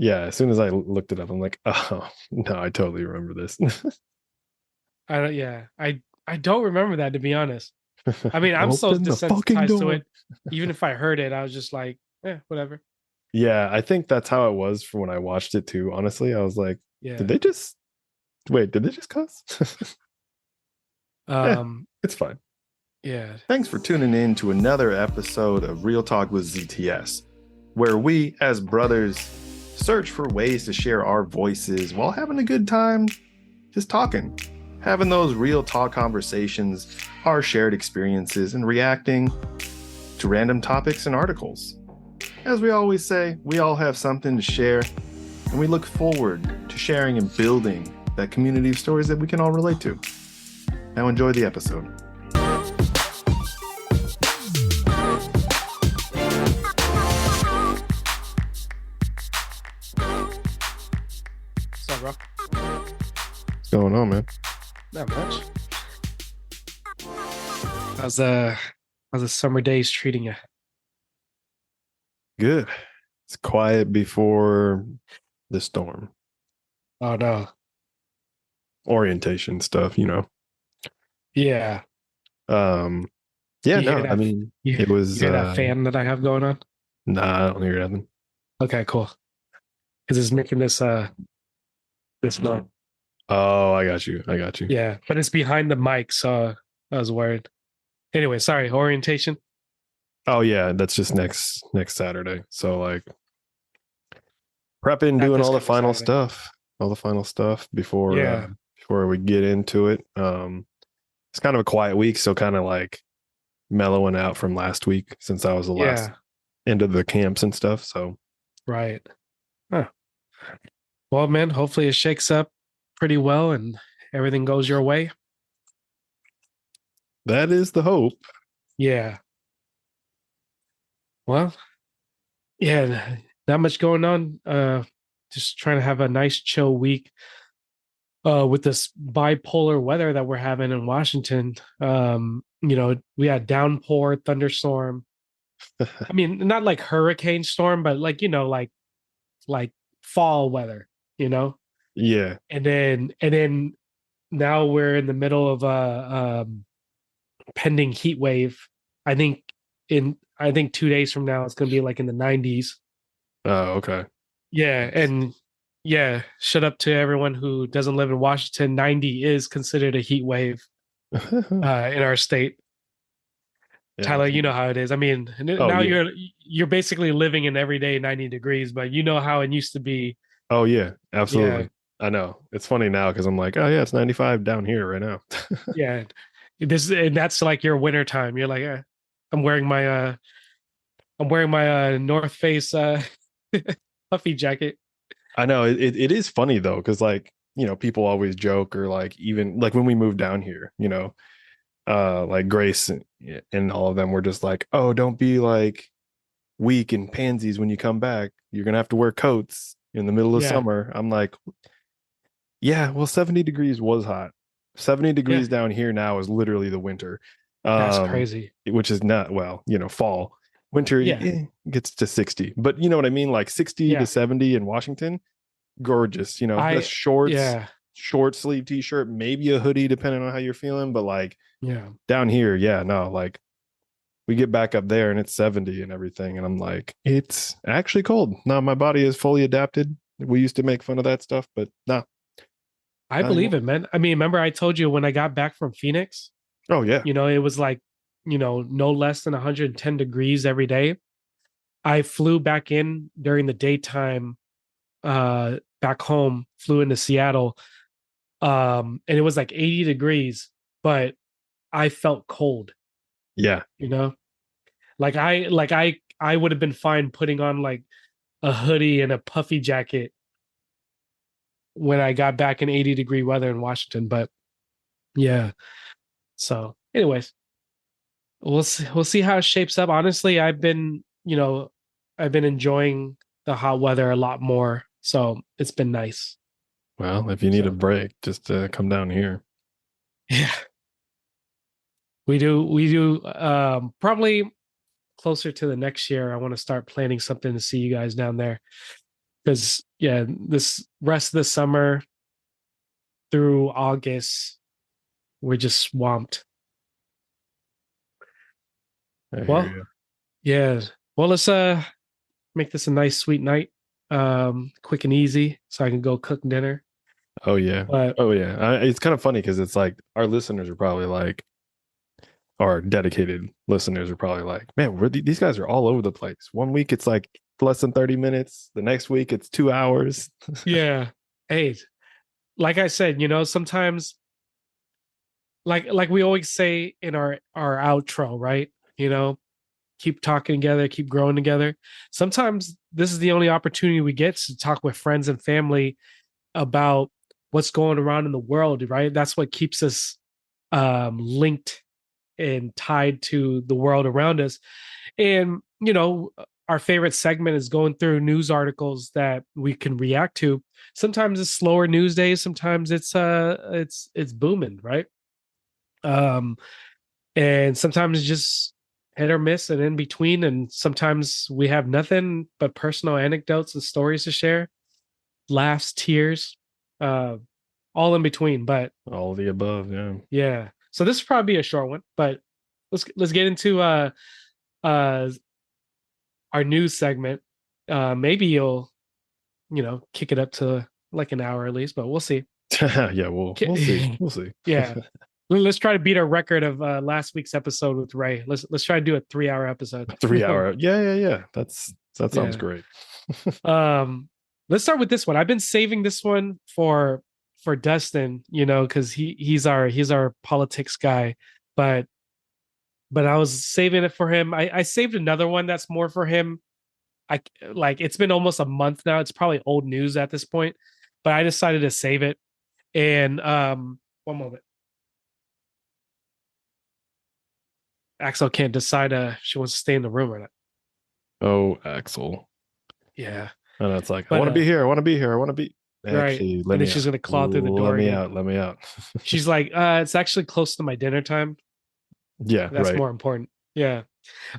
Yeah, as soon as I looked it up, I'm like, oh no, I totally remember this. I don't, yeah, I don't remember that, to be honest. I mean, I'm so Open the fucking desensitized to door. it. Even if I heard it, I was just like, whatever. Yeah, I think that's how it was for when I watched it too. Honestly, I was like, did Yeah. they just wait? Did they just cuss? Yeah, Um, it's fine. yeah. Thanks for tuning in to another episode of Real Talk with ZTS, where we, as brothers, search for ways to share our voices while having a good time just talking, having those real talk conversations, our shared experiences, and reacting to random topics and articles. As we always say, we all have something to share, and we look forward to sharing and building that community of stories that we can all relate to. Now, enjoy the episode. So, bro, What's going on, man? not much. How's uh, how's the summer days treating you? Good. It's quiet before the storm. Oh no. Orientation stuff, you know. Yeah. Um, yeah, You hear no, I that? mean, You, it you was hear that fan that I have going on? nah, I don't hear nothing. Okay, cool. Because it's making this noise. Oh, I got you. I got you. Yeah, but it's behind the mic, so I was worried. Anyway, sorry. Orientation. Oh yeah, that's just next Saturday. So like prepping, Not doing this all the coming final Saturday. stuff, all the final stuff Yeah. before we get into it. It's kind of a quiet week, so kind of like mellowing out from last week since I was the last Yeah. end of the camps and stuff. So Right. Huh. Well, man, hopefully it shakes up pretty well and everything goes your way. that is the hope. Yeah. Well, yeah, not much going on. Just trying to have a nice chill week. With this bipolar weather that we're having in Washington. We had downpour, thunderstorm. I mean, not like hurricane storm, but like, like fall weather, you know? Yeah. And then now we're in the middle of a pending heat wave. I think I think 2 days from now it's gonna be like in the 90s. Oh, okay. Yeah, Nice. and yeah, shut up to everyone who doesn't live in Washington. 90 is considered a heat wave in our state. Yeah. Tyler, you know how it is. I mean, Oh now yeah. you're basically living in everyday 90 degrees, but you know how it used to be. Oh yeah. Yeah, Absolutely. I know. It's funny now because I'm like, oh yeah, it's 95 down here right now. yeah. And that's like your winter time. You're like, I'm wearing my I'm wearing my North Face puffy jacket. I know it is funny though, because like, people always joke or like even like when we moved down here, like Grace and all of them were just like, oh, don't be like weak and pansies when you come back. You're gonna have to wear coats in the middle of Yeah, summer. I'm like, yeah, well, 70 degrees was hot. 70 yeah. degrees down here now is literally the winter. That's Um, crazy. which is not well, fall. Winter Yeah, gets to 60. But you know what I mean? Like 60 to yeah. 70 in Washington, gorgeous. That's I shorts, yeah, short sleeve t-shirt, maybe a hoodie, depending on how you're feeling. But like yeah. down here, yeah, no, like we get back up there and it's 70 and everything. And I'm like, it's actually cold. Now my body is fully adapted. We used to make fun of that stuff, but nah, I not believe anymore. it, man. I mean, remember I told you when I got back from Phoenix, Oh yeah. it was like, no less than 110 degrees every day. I flew back in during the daytime, back home, flew into Seattle, and it was like 80 degrees, but I felt cold, Yeah. you know? I would have been fine putting on like a hoodie and a puffy jacket when I got back in 80-degree weather in Washington. But yeah. So anyways, we'll see how it shapes up. Honestly, I've been enjoying the hot weather a lot more. So it's been nice. Well, if you need a So break, just come down here. yeah, we do probably closer to the next year. I want to start planning something to see you guys down there. because yeah, this rest of the summer through August, we're just swamped. I hear Well, you. yeah. Well, let's make this a nice sweet night. Quick and easy so I can go cook dinner. Oh yeah. But Oh yeah. It's kind of funny because it's like our listeners are probably like, our dedicated listeners are probably like, man, these guys are all over the place. One week it's like less than 30 minutes. The next week it's 2 hours. yeah. Hey, like I said, sometimes like we always say in our outro, right? Keep talking together, keep growing together. Sometimes this is the only opportunity we get to talk with friends and family about what's going around in the world, right? That's what keeps us linked and tied to the world around us. And, our favorite segment is going through news articles that we can react to. Sometimes it's slower news days, sometimes it's booming, right? Um and sometimes it's just hit or miss and in between, and sometimes we have nothing but personal anecdotes and stories to share, laughs, tears, uh all in between. But All of the above, yeah. yeah, so this will probably be a short one, but let's get into uh our news segment. Maybe you'll kick it up to like an hour at least, but we'll see. Yeah, we'll see. We'll see. Yeah, let's try to beat our record of last week's episode with Ray. Let's try to do a 3 hour episode. 3 hour. Yeah, yeah, yeah. That sounds Yeah. great. Um, let's start with this one. I've been saving this one for Dustin, because he's our politics guy, but I was saving it for him. I saved another one that's more for him. I like it's been almost a month now. It's probably old news at this point, but I decided to save it. And one moment. Axel can't decide if she wants to stay in the room or not. Oh, Axel. Yeah. And it's like, I But want to be here. I want to be here. I want to be. right. Actually, let And then me she's out. gonna claw through the door Let me again. out. Let me out. She's like, it's actually close to my dinner time. Yeah, That's right. more important. Yeah.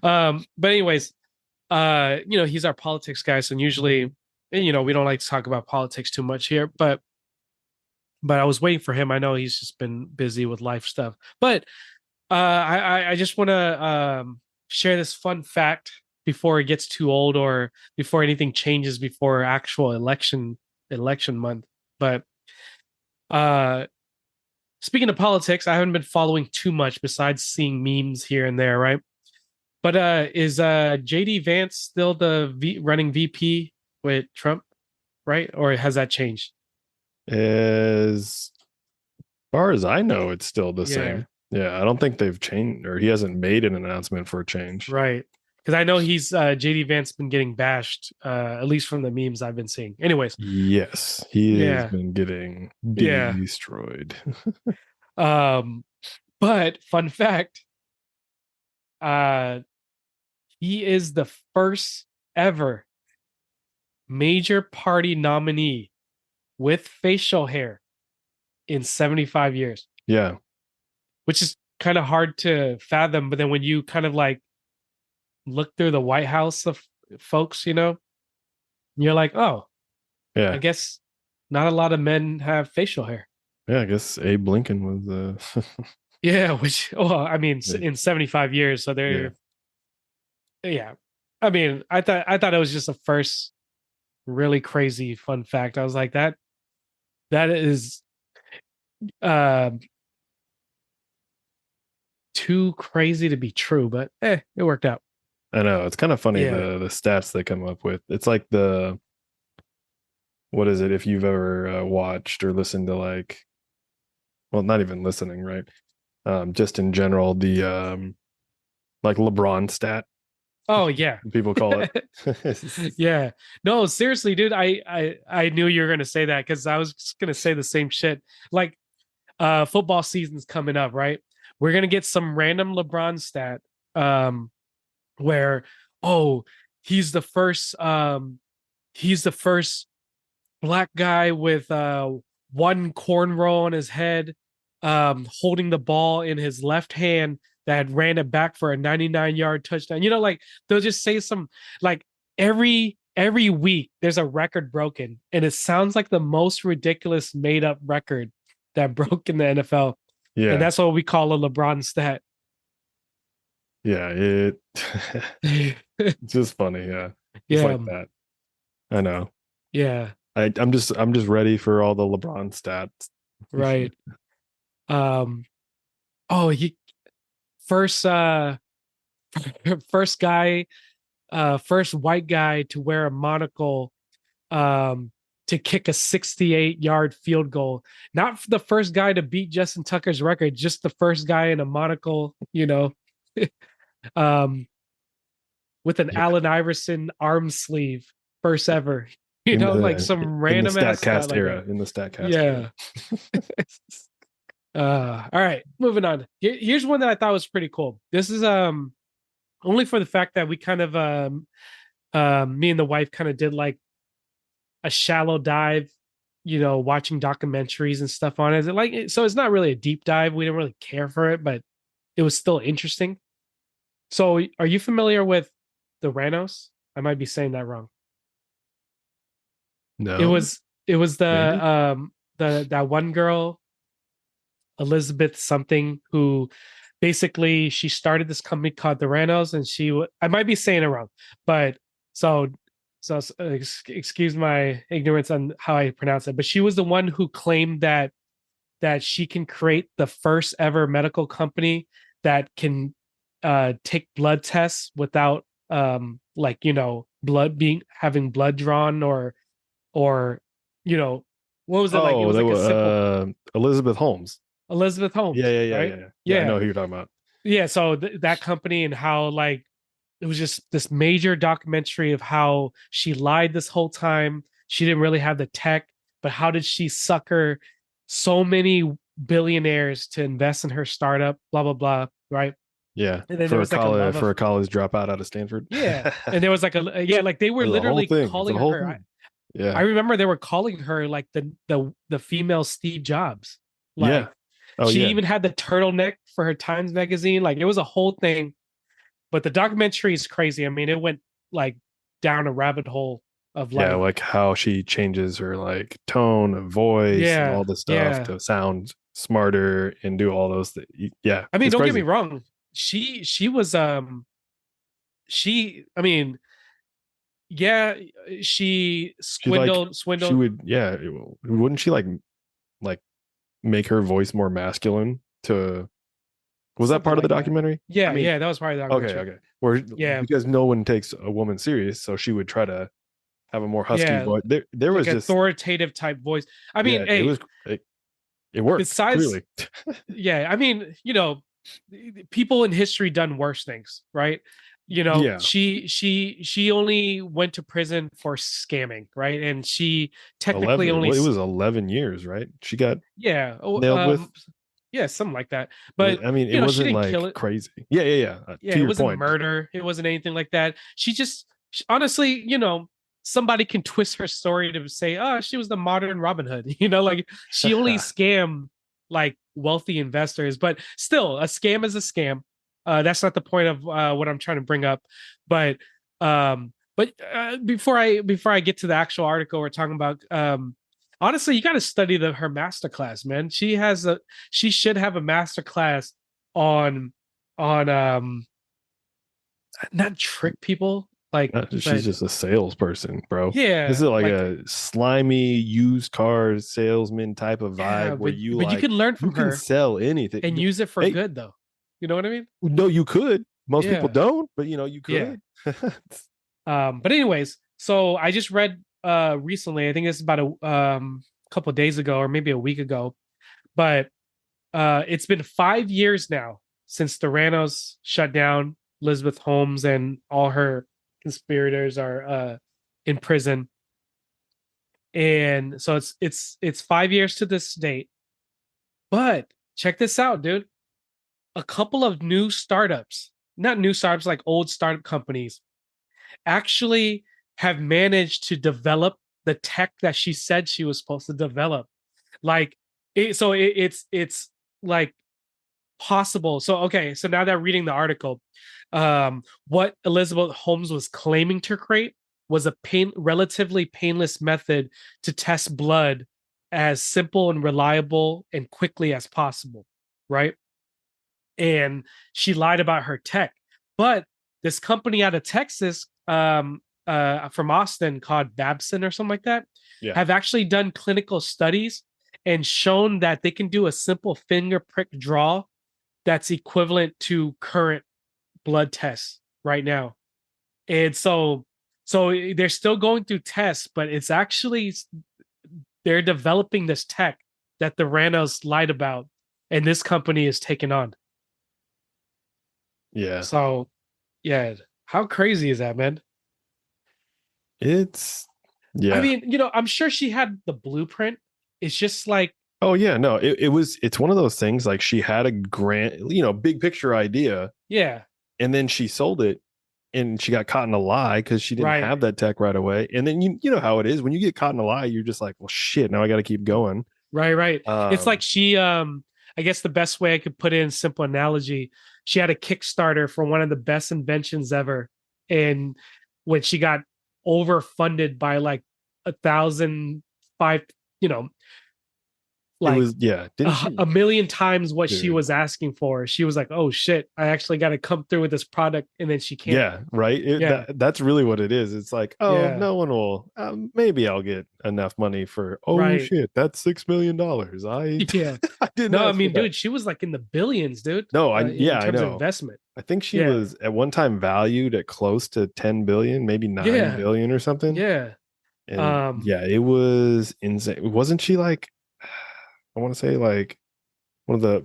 But anyways, he's our politics guy. So usually, we don't like to talk about politics too much here, but I was waiting for him. I know he's just been busy with life stuff. But I just want to share this fun fact before it gets too old or before anything changes before actual election month. But uh speaking of politics, I haven't been following too much besides seeing memes here and there, right? But is JD Vance still the running VP with Trump, right? Or has that changed? As far as I know, it's still the Yeah, same. Yeah, I don't think they've changed, or he hasn't made an announcement for a change. right. Because I know he's JD Vance been getting bashed, at least from the memes I've been seeing. Anyways, Yes, he has yeah, been getting yeah. destroyed. Um, but fun fact, uh, he is the first ever major party nominee with facial hair in 75 years, Yeah, which is kind of hard to fathom. But then when you kind of like look through the White House of folks, you're like, oh, I yeah, guess not a lot of men have facial hair. yeah. I guess Abe Lincoln was. Yeah, which, well, I mean, Yeah, in 75 years, so yeah. they're, yeah. I mean, I thought it was just a first really crazy fun fact. I was like, that is uh too crazy to be true, but it worked out. I know it's kind of funny Yeah. the stats they come up with. It's like what is it if you've ever watched or listened to like, well, not even listening, right? Just in general, the like LeBron stat, Oh yeah. people call it. Yeah. No, seriously, dude. I knew you were gonna say that because I was just gonna say the same shit. Like, football season's coming up, right? We're gonna get some random LeBron stat, um, where oh, he's the first he's the first black guy with one cornrow on his head, holding the ball in his left hand that ran it back for a 99-yard touchdown. Like they'll just say some like every every week there's a record broken, and it sounds like the most ridiculous made up record that broke in the NFL. And Yeah. that's what we call a LeBron stat. Yeah. It's just funny. Yeah. Just Yeah. like that. I know. Yeah. I'm just ready for all the LeBron stats. Right. Um, oh, he first first guy, first white guy to wear a monocle um to kick a 68-yard field goal. Not the first guy to beat Justin Tucker's record, just the first guy in a monocle, um, with an Yeah. Allen Iverson arm sleeve, first ever. In Like the some in the random ass stat Statcast like era. that. In the Statcast Yeah. era. All right, moving on. Here's one that I thought was pretty cool. This is only for the fact that we kind of me and the wife kind of did like a shallow dive, watching documentaries and stuff on it. So it's not really a deep dive. We didn't really care for it, but it was still interesting. So are you familiar with the Theranos? I might be saying that wrong. It No, was it was maybe. the that one girl, Elizabeth something, who basically she started this company called Theranos, and I might be saying it wrong, but so excuse my ignorance on how I pronounce it, but she was the one who claimed that she can create the first ever medical company that can take blood tests without blood being having blood drawn, or you know what was it like? It Oh, was that like a was simple Elizabeth Holmes. Elizabeth Yeah, Holmes, yeah, yeah, yeah, right? yeah. Yeah, I Yeah. know who you're talking about. Yeah, so that company, and how like it was just this major documentary of how she lied this whole time. She didn't really have the tech, but how did she sucker so many billionaires to invest in her startup, blah blah blah, right? Yeah, And then there was like a love for of a college dropout out of Stanford. yeah. And there was like like they were It's a whole literally thing. It's a calling whole her. thing. I Yeah, remember they were calling her like the female Steve Jobs. yeah. Like Oh she yeah, even had the turtleneck for her Times magazine. Like it was a whole thing. But the documentary is crazy. I mean, it went like down a rabbit hole of yeah. like, Like how she changes her like tone of voice and all yeah, the stuff yeah. to sound smarter and do all those things. Yeah, I mean, it's don't get me crazy. wrong. She was she I mean, yeah, she She like she swindled. would yeah. Wouldn't she like make her voice more masculine to was that Something part of the like that. documentary? I Yeah, mean, yeah, that was part of the okay, documentary. okay. Where Yeah, because no one takes a woman serious, so she would try to have a more husky yeah, voice. There like was just authoritative type voice. I yeah, mean, hey, it worked besides, clearly. yeah, I mean, people in history done worse things, right? Yeah, She only went to prison for scamming, right? And she technically 11. only Well, it was 11 years, right? She got yeah, nailed with. yeah, something like that. But I mean, it she wasn't didn't kill like it. crazy. Yeah, yeah, yeah. Yeah, To it your wasn't point, murder. It wasn't anything like that. Honestly, somebody can twist her story to say, oh, she was the modern Robin Hood. Like she only scammed like wealthy investors, but still, a scam is a scam. That's not the point of what I'm trying to bring up. But before I get to the actual article we're talking about, honestly, you got to study her master class, man. She should have a master class on not trick people, like, she's but just a salesperson, bro. This is yeah, like like, a slimy used car salesman type of yeah, vibe where you but you like can learn you from can her sell anything. and use it for Hey, good, though. You know what I mean? no, you could. Most people Yeah, don't, but you yeah. could. But anyways, so I just read recently, I think it's about a couple of days ago or maybe a week ago, but it's been 5 years now since Theranos shut down. Elizabeth Holmes and all her conspirators are in prison. And so it's 5 years to this date. But check this out, dude. A couple of new startups, not new startups, like old startup companies, actually have managed to develop the tech that she said she was supposed to develop. Like it's like possible. So okay, so now that reading the article, what Elizabeth Holmes was claiming to create was a relatively painless method to test blood as simple and reliable and quickly as possible, right? And she lied about her tech. But this company out of Texas, from Austin, called Babson or something like that, Yeah. have actually done clinical studies and shown that they can do a simple finger prick draw that's equivalent to current blood tests right now. And so they're still going through tests, but it's actually they're developing this tech that the Theranos lied about, and this company is taking on. Yeah. So, yeah, how crazy is that, man? It's I yeah. mean, I'm sure she had the blueprint. It's just like, Oh yeah, no, it's one of those things like she had a grand, big picture idea, yeah, and then she sold it and she got caught in a lie because she didn't right, have that tech right away. And then you know how it is when you get caught in a lie, you're just like, well shit, now I got to keep going. right. It's like Um she, I guess the best way I could put it in simple analogy, she had a Kickstarter for one of the best inventions ever. And when she got overfunded by like 1,005, you know, it like was yeah, didn't she a million times what she dude. was asking for. She was like, "Oh shit, I actually got to come through with this product," and then she can't. Yeah, right. Yeah, That's really what it is. It's like, oh, yeah, no one will. Maybe I'll get enough money for. Oh right, shit, that's $6 million. I yeah. I didn't No, I ask for mean, that. dude, she was like in the billions, dude. No, In yeah, I terms of know. investment. I think she Yeah, was at one time valued at close to 10 billion, maybe 9 yeah, billion or something. yeah. And Um, yeah, it was insane. Wasn't she like, I want to say like one of the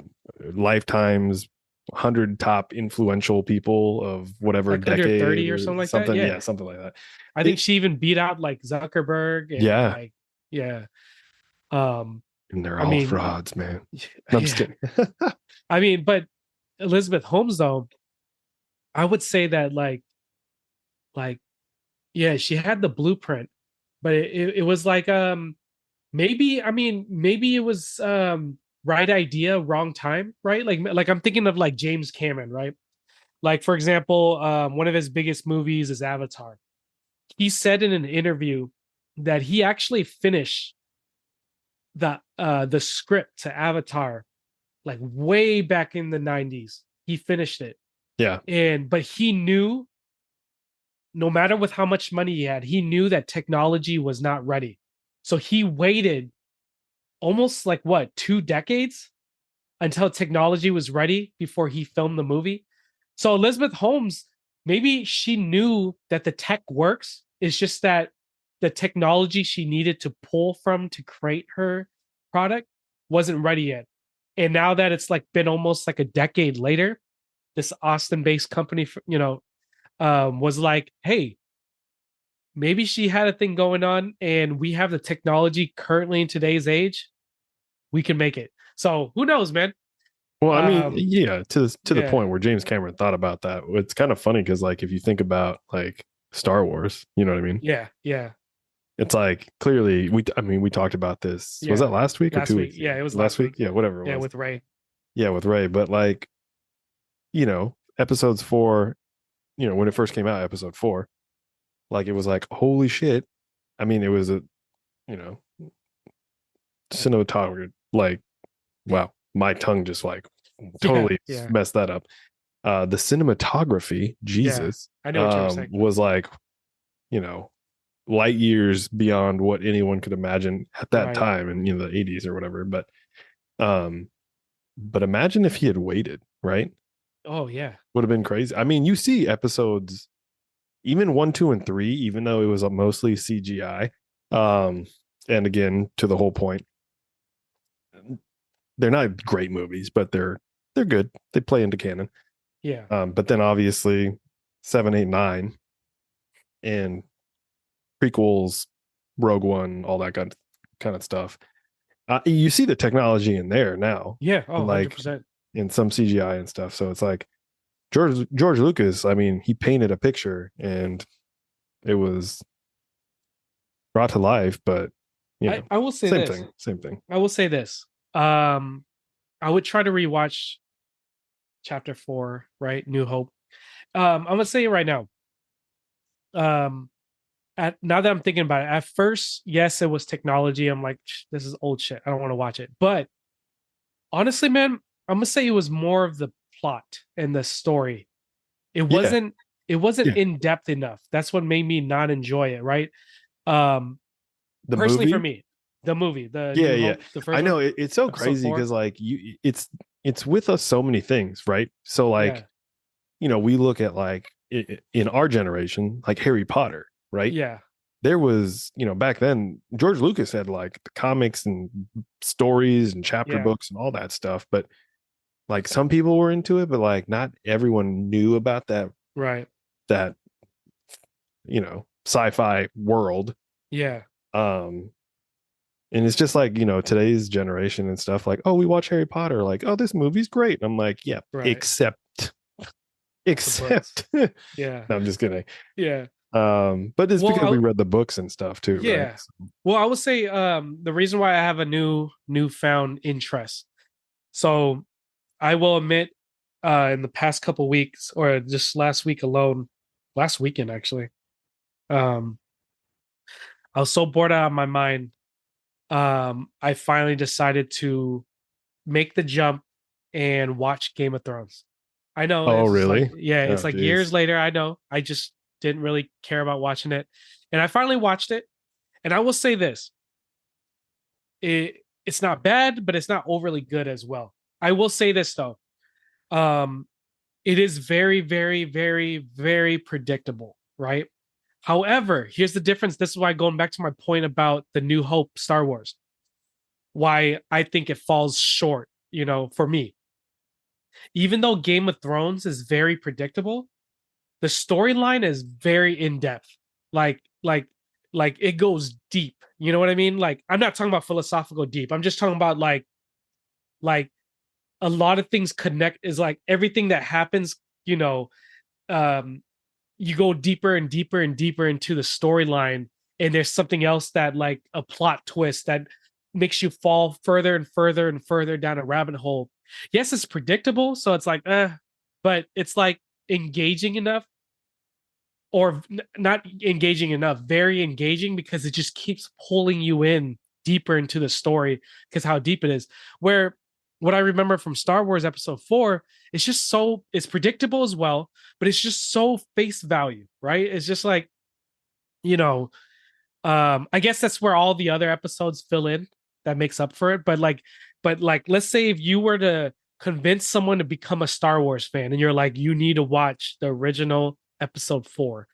lifetime's 100 top influential people of whatever like under decade 30 or or something like that. something? Yeah, Yeah, something like that. I think It, she even beat out like Zuckerberg and yeah, like, yeah. Um, and they're I all mean, frauds, man. No, I'm just yeah. kidding. I mean, but Elizabeth Holmes, though, I would say that like yeah, she had the blueprint, but it was like maybe, I mean, maybe it was right idea, wrong time, right? Like I'm thinking of like James Cameron, right? Like for example, one of his biggest movies is Avatar. He said in an interview that he actually finished the script to Avatar like way back in the 90s. He finished it. Yeah, But he knew no matter with how much money he had, he knew that technology was not ready. So he waited almost like what, 2 decades until technology was ready before he filmed the movie. So Elizabeth Holmes, maybe she knew that the tech works. It's just that the technology she needed to pull from to create her product wasn't ready yet. And now that it's like been almost like a decade later, this Austin-based company, was like, hey, maybe she had a thing going on and we have the technology currently in today's age. We can make it. So who knows, man? well, I mean, Um, yeah, to the yeah, point where James Cameron thought about that. It's kind of funny because, like, if you think about like Star Wars, you know what I mean? yeah, It's like clearly I mean, we talked about this. Was that yeah. last week or Last two week. weeks Yeah, ago? it was Last last week? week. Yeah, whatever it Yeah, was. with Ray. Yeah, with Ray. But like, episodes four, when it first came out, episode four, like it was like, holy shit. I mean, it was a, you know, cinematographer, like, wow, my tongue just like Yeah, totally yeah, messed that up. The cinematography, yeah. Jesus, I knew what you were saying. was like, you know, light years beyond what anyone could imagine at that Right. time in the 80s or whatever. Um, but imagine if he had waited, right? Oh yeah. Would have been crazy. I mean, you see episodes, even one, two, and three, even though it was a mostly CGI. Um, and again, to the whole point, they're not great movies, but they're good. They play into canon. Yeah. But then obviously 7, 8, 9, and prequels, Rogue One, all that kind of stuff. You see the technology in there now, Yeah. Oh, and like 100%. in some CGI and stuff. So it's like George Lucas. I mean, he painted a picture and it was brought to life, but I will say same this. thing, same thing. I will say this. Um, I would try to rewatch chapter 4, right? New Hope. I'm gonna say it right now. Um, now that I'm thinking about it, at first, yes, it was technology. I'm like, this is old shit. I don't want to watch it. But honestly, man, I'm gonna say it was more of the plot and the story. It Yeah, wasn't it wasn't yeah. in depth enough. That's what made me not enjoy it, right? Um, The Personally for movie. me, the movie, the Yeah, New yeah. Hope, the I first one, know it's so episode crazy four. because like it's with us so many things, right? So Yeah, like, we look at like in our generation, like Harry Potter, right? yeah, There was, back then George Lucas had like the comics and stories and chapter yeah, books and all that stuff, but like some people were into it, but like not everyone knew about right. that sci-fi world. Yeah, Um and it's just like, today's generation and stuff like, oh, we watch Harry Potter, like, oh, this movie's great. I'm like, yeah, right. except The books. except no, Yeah, I'm just kidding. yeah. But it's Well, because we read the books and stuff too, right? yeah. Well, I would say the reason why I have a newfound interest. So I will admit, in the past couple weeks, or just last week alone, last weekend actually, um, I was so bored out of my mind. I finally decided to make the jump and watch Game of Thrones. I know Oh, it's like, really? yeah, it's Oh, like years geez. later. I know. I just didn't really care about watching it. And I finally watched it. And I will say this. It's not bad, but it's not overly good as well. I will say this though. Um, it is very, very, very, very predictable, right? However, here's the difference. This is why going back to my point about the New Hope Star Wars, why I think it falls short, for me. Even though Game of Thrones is very predictable, the storyline is very in depth. Like, like, like it goes deep. You know what I mean? Like, I'm not talking about philosophical deep. I'm just talking about like a lot of things connect. Is like everything that happens. You know, um, you go deeper and deeper and deeper into the storyline, and there's something else that like a plot twist that makes you fall further and further and further down a rabbit hole. Yes, it's predictable, so it's like, but it's like engaging enough, or not engaging enough, very engaging, because it just keeps pulling you in deeper into the story because how deep it is. Where what I remember from Star Wars Episode 4, it's predictable as well, but it's just so face value, right? It's just like, you know, I guess that's where all the other episodes fill in, that makes up for it. But like let's say if you were to convince someone to become a Star Wars fan and you're like, you need to watch the original Episode 4,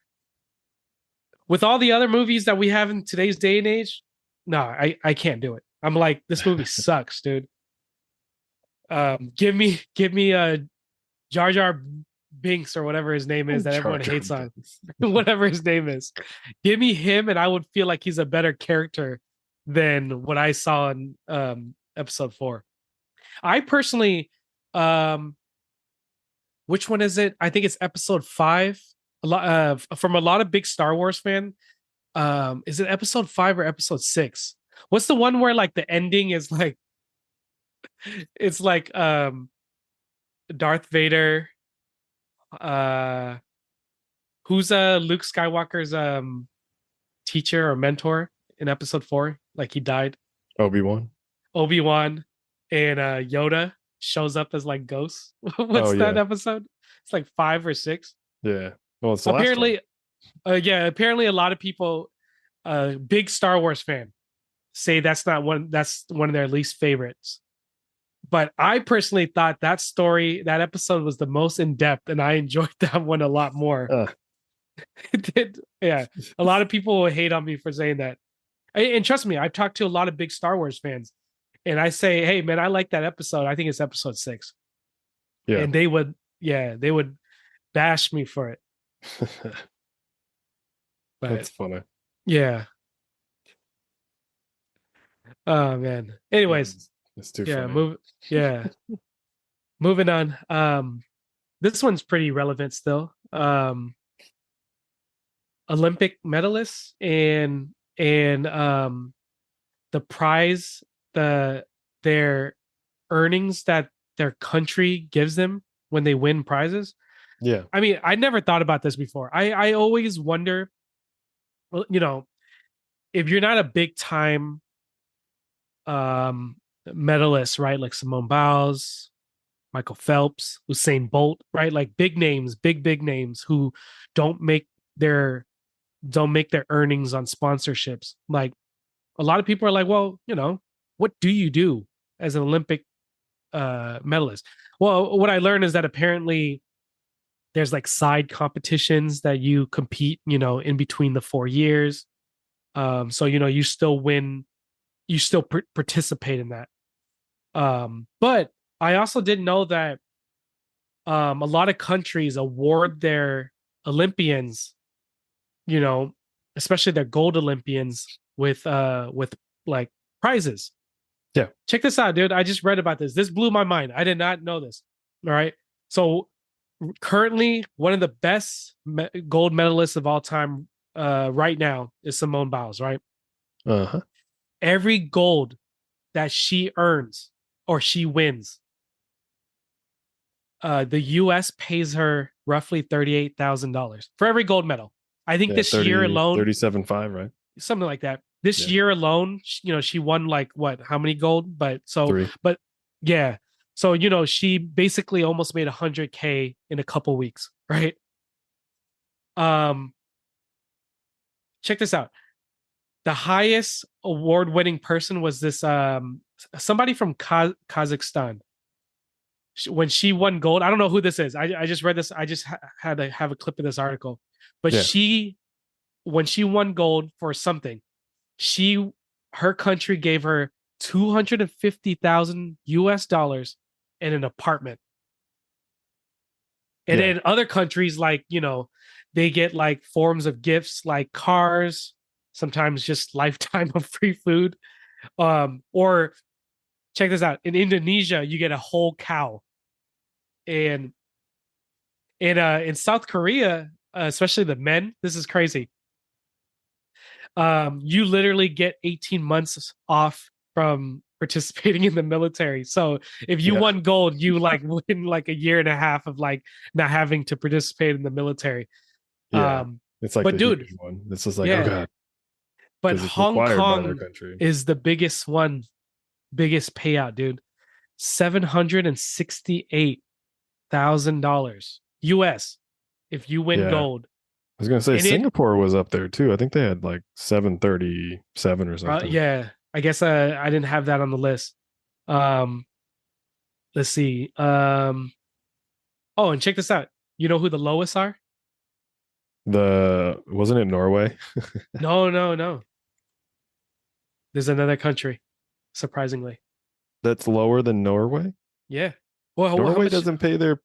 with all the other movies that we have in today's day and age, no, I can't do it. I'm like, this movie sucks, dude. Give me a Jar Jar Binks or whatever his name is that Jar everyone Jar hates on, Binks. whatever his name is. Give me him, and I would feel like he's a better character than what I saw in Episode 4. I personally, um, which one is it? I think it's Episode 5. A lot from a lot of big Star Wars fan. Is it Episode 5 or Episode 6? What's the one where like the ending is like it's like Darth Vader, uh who's Luke Skywalker's teacher or mentor in Episode 4, like he died. Obi-Wan. Obi-Wan, and Yoda shows up as like ghosts. Oh, What's that yeah. episode? It's like 5 or 6. Yeah. Well, it's the last one. Apparently, yeah, apparently a lot of people, big Star Wars fan, say that's one of their least favorites. But I personally thought that episode was the most in depth, and I enjoyed that one a lot more. Uh, It did. Yeah, a lot of people will hate on me for saying that. And trust me, I've talked to a lot of big Star Wars fans, and I say, "Hey, man, I like that episode. I think it's Episode 6." yeah. And they would bash me for it. But That's funny. yeah, oh man. Anyways, It's too yeah, funny. yeah, moving on. This one's pretty relevant still. Olympic medalists and the prize, their earnings that their country gives them when they win prizes. Yeah. I mean, I never thought about this before. I always wonder, you know, if you're not a big time medalist, right? Like Simone Biles, Michael Phelps, Usain Bolt, right? Like big names, big names who don't make their don't make their earnings on sponsorships. Like a lot of people are like, well, what do you do as an Olympic medalist? Well, what I learned is that apparently there's like side competitions that you compete, in between the 4 years. So you still win, you still participate in that. But I also didn't know that a lot of countries award their Olympians, you know, especially their gold Olympians with like prizes. Yeah. Check this out, dude. I just read about this. This blew my mind. I did not know this. All right. So currently, one of the best gold medalists of all time right now is Simone Biles, right? Uh-huh. Every gold that she earns or she wins, the U.S. pays her roughly $38,000 for every gold medal. I think this year alone, 37.5, right? something like that. This year alone, she won like what? How many gold? But so, 3. but yeah. So, she basically almost made 100K in a couple weeks, right? Check this out. The highest award-winning person was this somebody from Kazakhstan. When she won gold, I don't know who this is. I just read this. I just had to have a clip of this article. But when she won gold for something, her country gave her 250,000 US dollars in an apartment. And in other countries, like, they get like forms of gifts like cars, sometimes just lifetime of free food. Or check this out. In Indonesia, you get a whole cow. And in South Korea, especially the men, this is crazy. You literally get 18 months off from participating in the military. So if you won gold, you like win like a year and a half of like not having to participate in the milmilitary. Yeah. It's like but the dude, huge one. It's just like, oh God. But Hong Kong country is the biggest payout, dude. $768,000 US if you win gold. I was gonna say Singapore was up there too. I think they had like 737 or something. Yeah, I guess I didn't have that on the list. Let's see. Oh, and check this out. You know who the lowest are? Wasn't it Norway? No. There's another country, surprisingly. That's lower than Norway? Yeah. Well, Norway doesn't pay they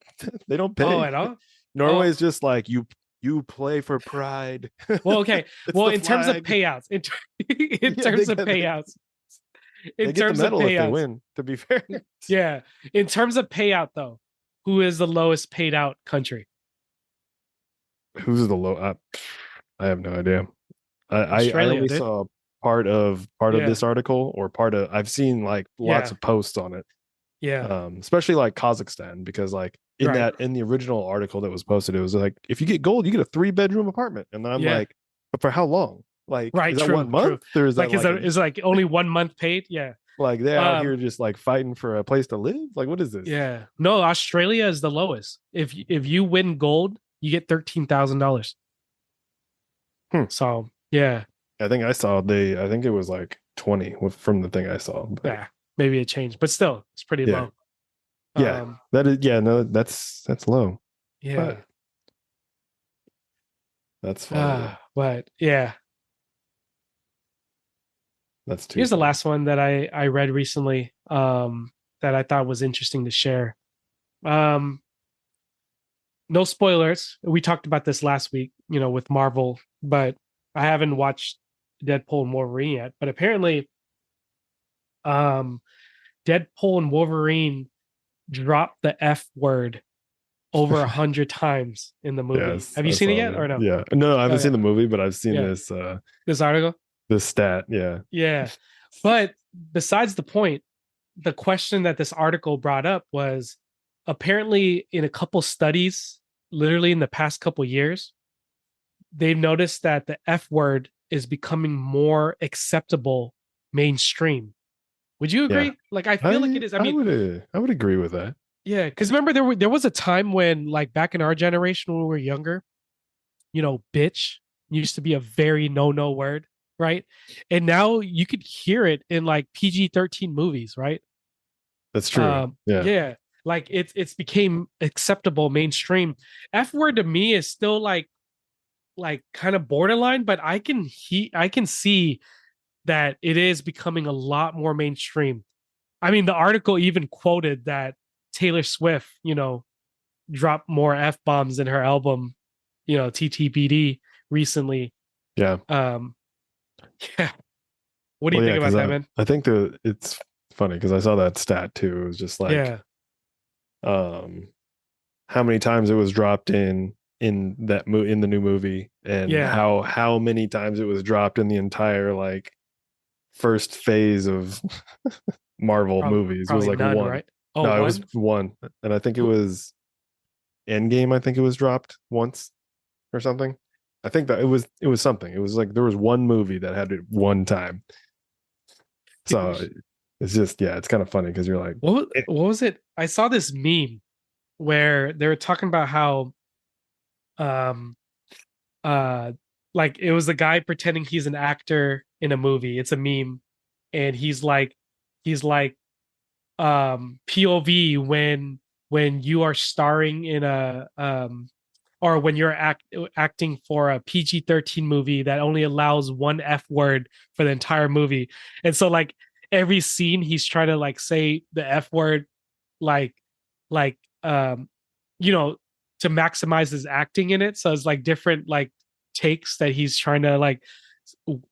don't pay. Oh, at all? Norway's just like you play for pride. Well, okay. Well, in terms of payouts, in terms of payouts, they get the medal if they win, to be fair. Yeah. In terms of payout, though, who is the lowest paid out country? Who's the low? I have no idea. I only saw part of this article, or I've seen like lots of posts on it. Yeah. Especially like Kazakhstan, because like in the original article that was posted, it was like, if you get gold, you get a 3-bedroom apartment. And then I'm like, but for how long? Like, is that 1 month? Or is that is like only 1 month paid? Yeah. Like they're out here just like fighting for a place to live? Like, what is this? Yeah. No, Australia is the lowest. If you win gold, you get $13,000. So yeah. I think I think it was like 20 from the thing I saw. But yeah, maybe it changed, but still, it's pretty low. Yeah, that's low. Yeah, but that's fine. But yeah, that's too. Here's the last one that I read recently, that I thought was interesting to share. No spoilers. We talked about this last week, with Marvel, but I haven't watched Deadpool and Wolverine yet. But apparently, Deadpool and Wolverine dropped the F word over 100 times in the movie. Yes, have you seen it yet or no? Yeah, no, I haven't seen the movie, but I've seen this article, this stat. Yeah. But besides the point, the question that this article brought up was, apparently in a couple studies, literally in the past couple years, they've noticed that the F word is becoming more acceptable mainstream. Would you Yeah. agree? Like, I feel like it is. I mean, I would agree with that. yeah, because remember there was a time when, like, back in our generation when we were younger, bitch used to be a very no word, right? And now you could hear it in like PG-13 movies, right? That's true. Yeah. Yeah, like it's became acceptable mainstream. F word to me is still like kind of borderline, but I can see that it is becoming a lot more mainstream. I mean, the article even quoted that Taylor Swift, dropped more F bombs in her album, TTBD recently. Yeah. Yeah. What do Well, you yeah, think because about that, man? I think it's funny because I saw that stat too. It was just like Yeah. um how many times it was dropped in the new movie, and Yeah. how many times it was dropped in the entire like first phase of Marvel movies. It was Probably like none, one. right? Oh, No, it was one? one, and I think it Who- was Endgame. I think it was dropped once or something. I think that it was something. It was like there was one movie that had it one time. So it's just, yeah, it's kind of funny because you're like, what was it? I saw this meme where they were talking about how um uh like it was a guy pretending he's an actor in a movie. It's a meme, and he's like POV when you are starring in a or when you're acting for a PG-13 movie that only allows one F word for the entire movie. And so like every scene he's trying to like say the F word like like you know to maximize his acting in it. So it's like different like takes that he's trying to like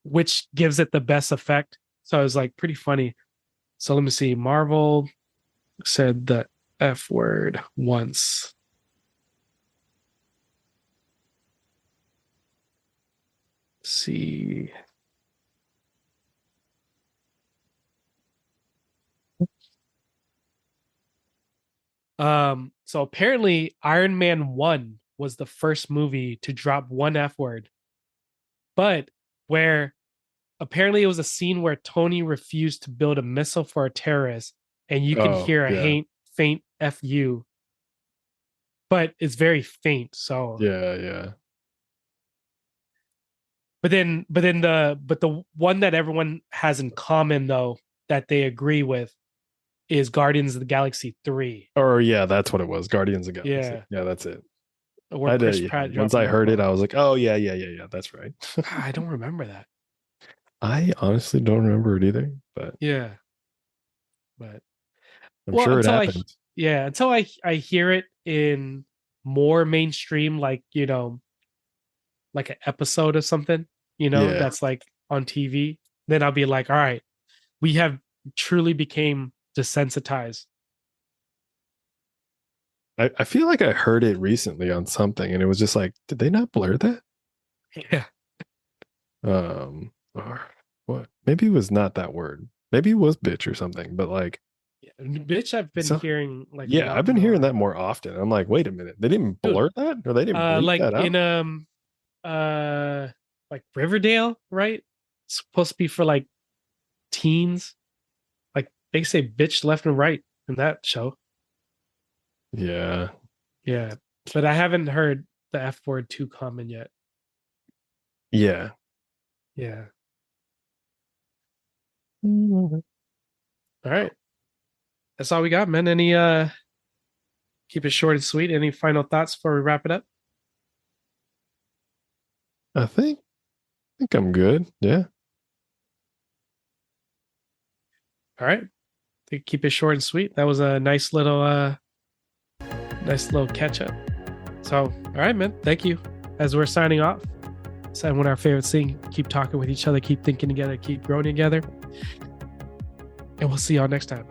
which gives it the best effect. So it's like pretty funny. So let me see. Marvel said the F word once. Let's see. So apparently Iron Man 1 was the first movie to drop one F word, but where apparently it was a scene where Tony refused to build a missile for a terrorist, and you can oh hear a yeah, faint FU, but it's very faint. So yeah. but the one that everyone has in common though that they agree with is Guardians of the Galaxy 3. Or yeah, that's what it was. Guardians of the Galaxy. Yeah, Yeah, that's it. where I did. Chris Yeah. Pratt Once dropped I an F heard it, bomb. I was like, oh yeah. That's right. I don't remember that. I honestly don't remember it either, but Yeah, but I'm well, sure it happened. until I hear it in more mainstream, like like an episode or something, Yeah. that's like on TV, then I'll be like, all right, we have truly became desensitized. I feel like I heard it recently on something, and it was just like, did they not blur that? Yeah, Or what? Maybe it was not that word. Maybe it was bitch or something, but like, yeah. Bitch, I've been so hearing like a yeah, I've lot been hearing more, that more often. I'm like, wait a minute, they didn't dude. blur that, or they didn't bleep Like that in out? uh like Riverdale, right? It's supposed to be for like teens. Like they say bitch left and right in that show. Yeah, Yeah, but I haven't heard the F word too common yet. yeah. Yeah. Mhm. All right. That's all we got, man. Any keep it short and sweet. Any final thoughts before we wrap it up? I think I'm good. Yeah. All right. Keep it short and sweet. That was a nice little catch up. So, all right, man. Thank you. As we're signing off, said one of our favorite things, keep talking with each other, keep thinking together, keep growing together. And we'll see y'all next time.